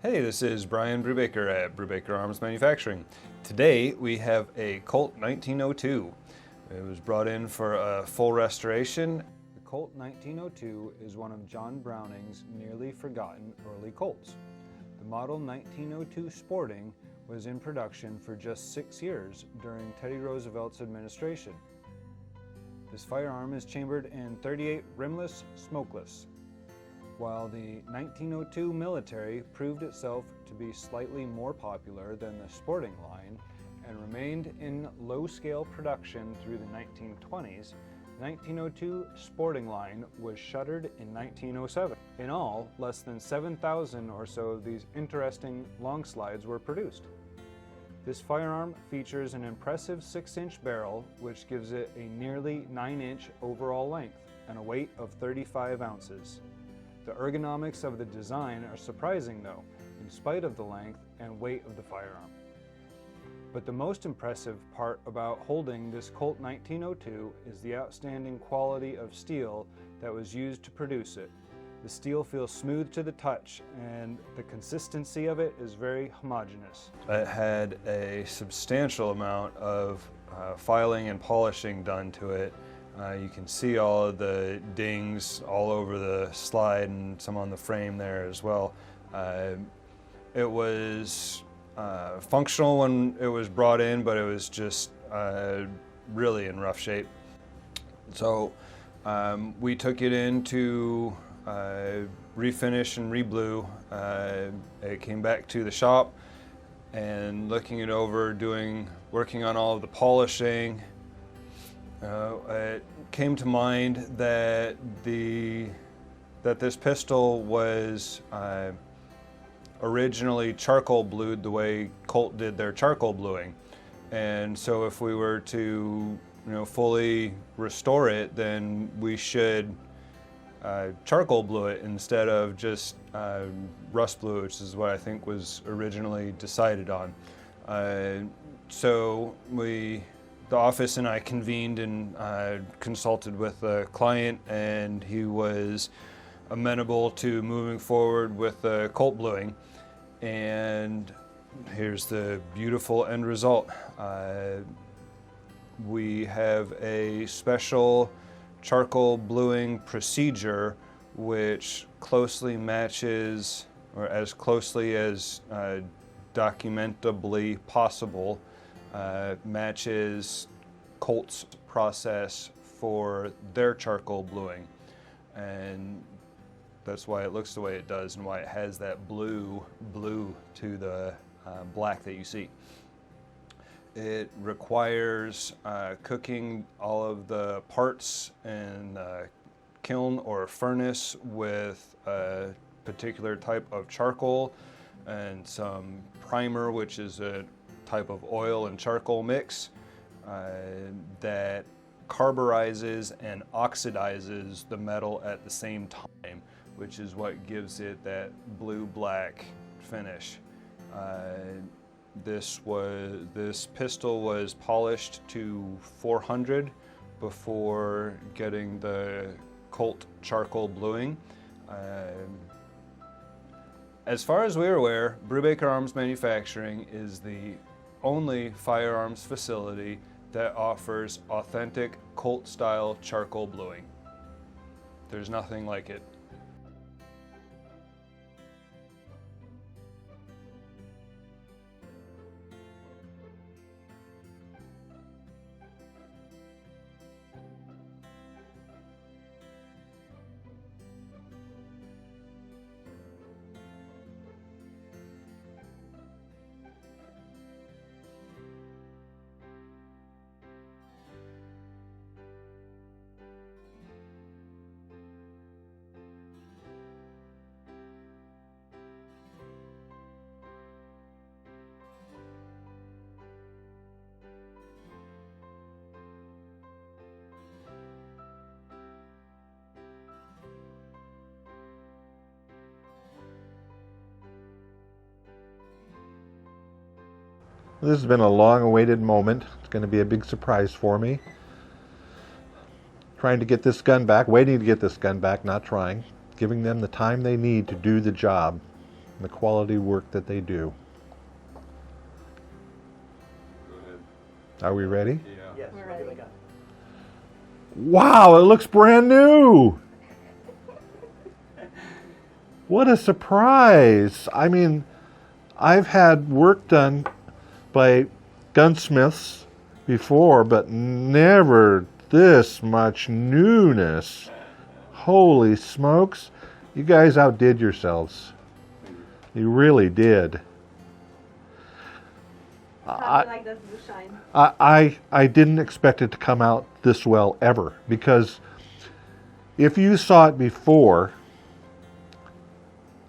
Hey, this is Bryan Brubaker at Brubaker Arms Manufacturing. Today we have a Colt 1902. It was brought in for a full restoration. The Colt 1902 is one of John Browning's nearly forgotten early Colts. The model 1902 Sporting was in production for just 6 years during Teddy Roosevelt's administration. This firearm is chambered in .38 rimless, smokeless. While the 1902 military proved itself to be slightly more popular than the Sporting line and remained in low-scale production through the 1920s, the 1902 Sporting line was shuttered in 1907. In all, less than 7,000 or so of these interesting long slides were produced. This firearm features an impressive 6-inch barrel, which gives it a nearly 9-inch overall length and a weight of 35 ounces. The ergonomics of the design are surprising though, in spite of the length and weight of the firearm. But the most impressive part about holding this Colt 1902 is the outstanding quality of steel that was used to produce it. The steel feels smooth to the touch and the consistency of it is very homogeneous. It had a substantial amount of filing and polishing done to it. You can see all of the dings all over the slide and some on the frame there as well. It was functional when it was brought in, but it was just really in rough shape. So we took it in to refinish and reblue. It came back to the shop and looking it over, working on all of the polishing. It came to mind that this pistol was originally charcoal blued the way Colt did their charcoal bluing, and so if we were to fully restore it, then we should charcoal blue it instead of just rust blue, which is what I think was originally decided on. So the office and I convened and consulted with the client, and he was amenable to moving forward with the Colt bluing. And here's the beautiful end result. We have a special charcoal bluing procedure which closely matches, or as closely as documentably possible, matches Colt's process for their charcoal bluing, and that's why it looks the way it does and why it has that blue to the black that you see. It requires cooking all of the parts in a kiln or furnace with a particular type of charcoal and some primer, which is a type of oil and charcoal mix that carburizes and oxidizes the metal at the same time, which is what gives it that blue-black finish. This pistol was polished to 400 before getting the Colt charcoal bluing. As far as we're aware, Brubaker Arms Manufacturing is the only firearms facility that offers authentic Colt-style charcoal bluing. There's nothing like it. This has been a long-awaited moment. It's going to be a big surprise for me. Trying to get this gun back, waiting to get this gun back, not trying. Giving them the time they need to do the job. the quality work that they do. Go ahead. Are we ready? Yeah. Yes, we're ready to go. Wow, it looks brand new! What a surprise! I mean, I've had work done by gunsmiths before, but never this much newness. Holy smokes. You guys outdid yourselves. You really did. How do you like this blue shine? I didn't expect it to come out this well ever, because if you saw it before,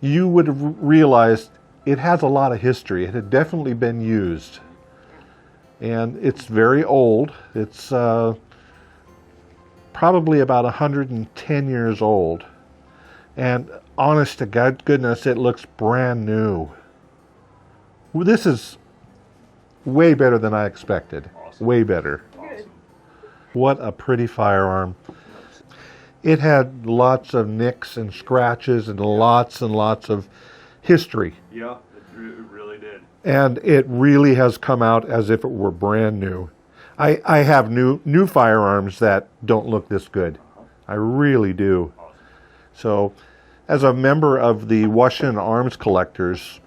you would have realized it has a lot of history. It had definitely been used. And it's very old. It's probably about 110 years old. And honest to God, goodness, it looks brand new. This is way better than I expected. Awesome. Way better. Good. What a pretty firearm. It had lots of nicks and scratches and lots of history. Yeah, it really did. And it really has come out as if it were brand new. I have new firearms that don't look this good. I really do. Awesome. So, as a member of the Washington Arms Collectors,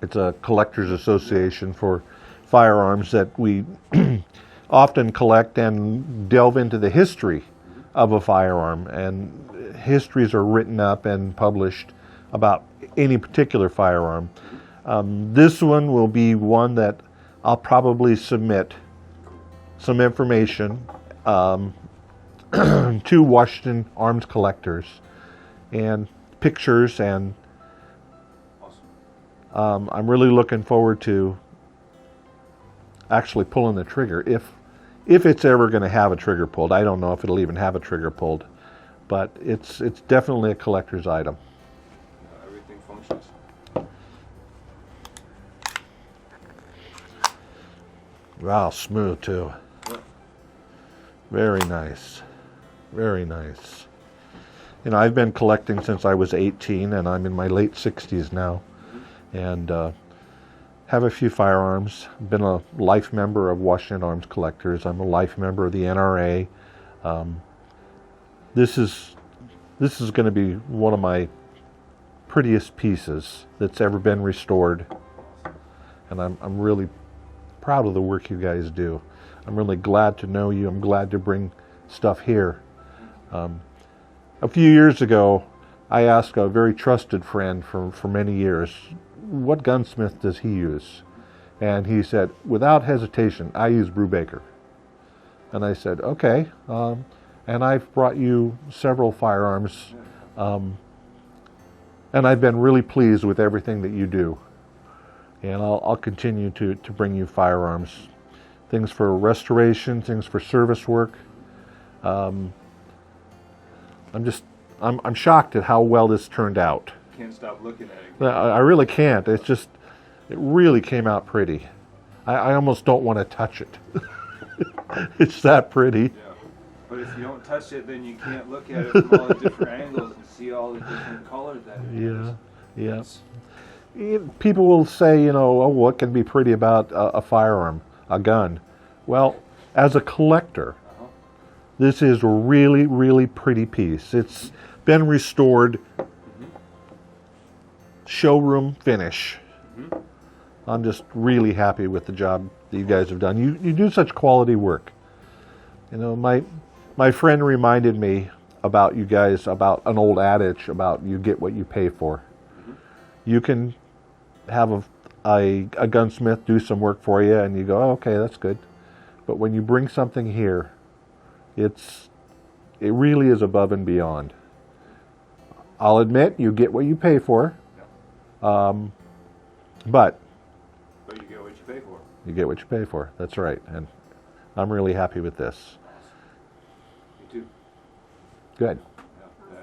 it's a collectors association for firearms that we often collect and delve into the history of a firearm. And histories are written up and published about any particular firearm. This one will be one that I'll probably submit some information to Washington Arms Collectors, and pictures, and Awesome. I'm really looking forward to actually pulling the trigger, if it's ever going to have a trigger pulled. I don't know if it'll even have a trigger pulled, but it's definitely a collector's item. Everything functions. Wow, smooth too. Very nice. Very nice. You know, I've been collecting since I was 18, and I'm in my late 60s now. And have a few firearms. Been a life member of Washington Arms Collectors. I'm a life member of the NRA. This is going to be one of my prettiest pieces that's ever been restored. And I'm really proud of the work you guys do. I'm really glad to know you. I'm glad to bring stuff here. A few years ago, I asked a very trusted friend for many years, what gunsmith does he use? And he said, without hesitation, I use Brubaker. And I said, okay. And I've brought you several firearms, and I've been really pleased with everything that you do. And I'll continue to bring you firearms, things for restoration, things for service work. I'm shocked at how well this turned out. Can't stop looking at it. I really can't. It really came out pretty. I almost don't want to touch it. It's that pretty. Yeah. But if you don't touch it, then you can't look at it from all the different angles and see all the different colors that it is. Yeah. People will say, you know, oh, what can be pretty about a firearm, a gun? Well, as a collector, this is a really, really pretty piece. It's been restored, showroom finish. I'm just really happy with the job that you guys have done. You do such quality work. You know, my friend reminded me about you guys, about an old adage about you get what you pay for. You can have a gunsmith do some work for you and you go, oh, okay, that's good. But when you bring something here, it really is above and beyond. I'll admit you get what you pay for, but you get what you pay for. You get what you pay for. That's right, and I'm really happy with this. Me too. Good. Yeah.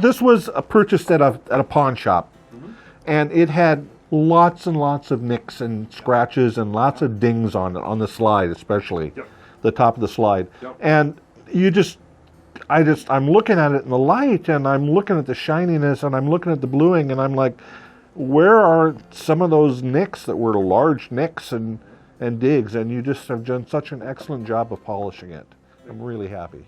This was purchased at a pawn shop, and it had lots and lots of nicks and scratches and lots of dings on it, on the slide especially, the top of the slide. And I'm looking at it in the light, and I'm looking at the shininess, and I'm looking at the bluing, and I'm like, where are some of those nicks that were large nicks and digs, and you just have done such an excellent job of polishing it. I'm really happy.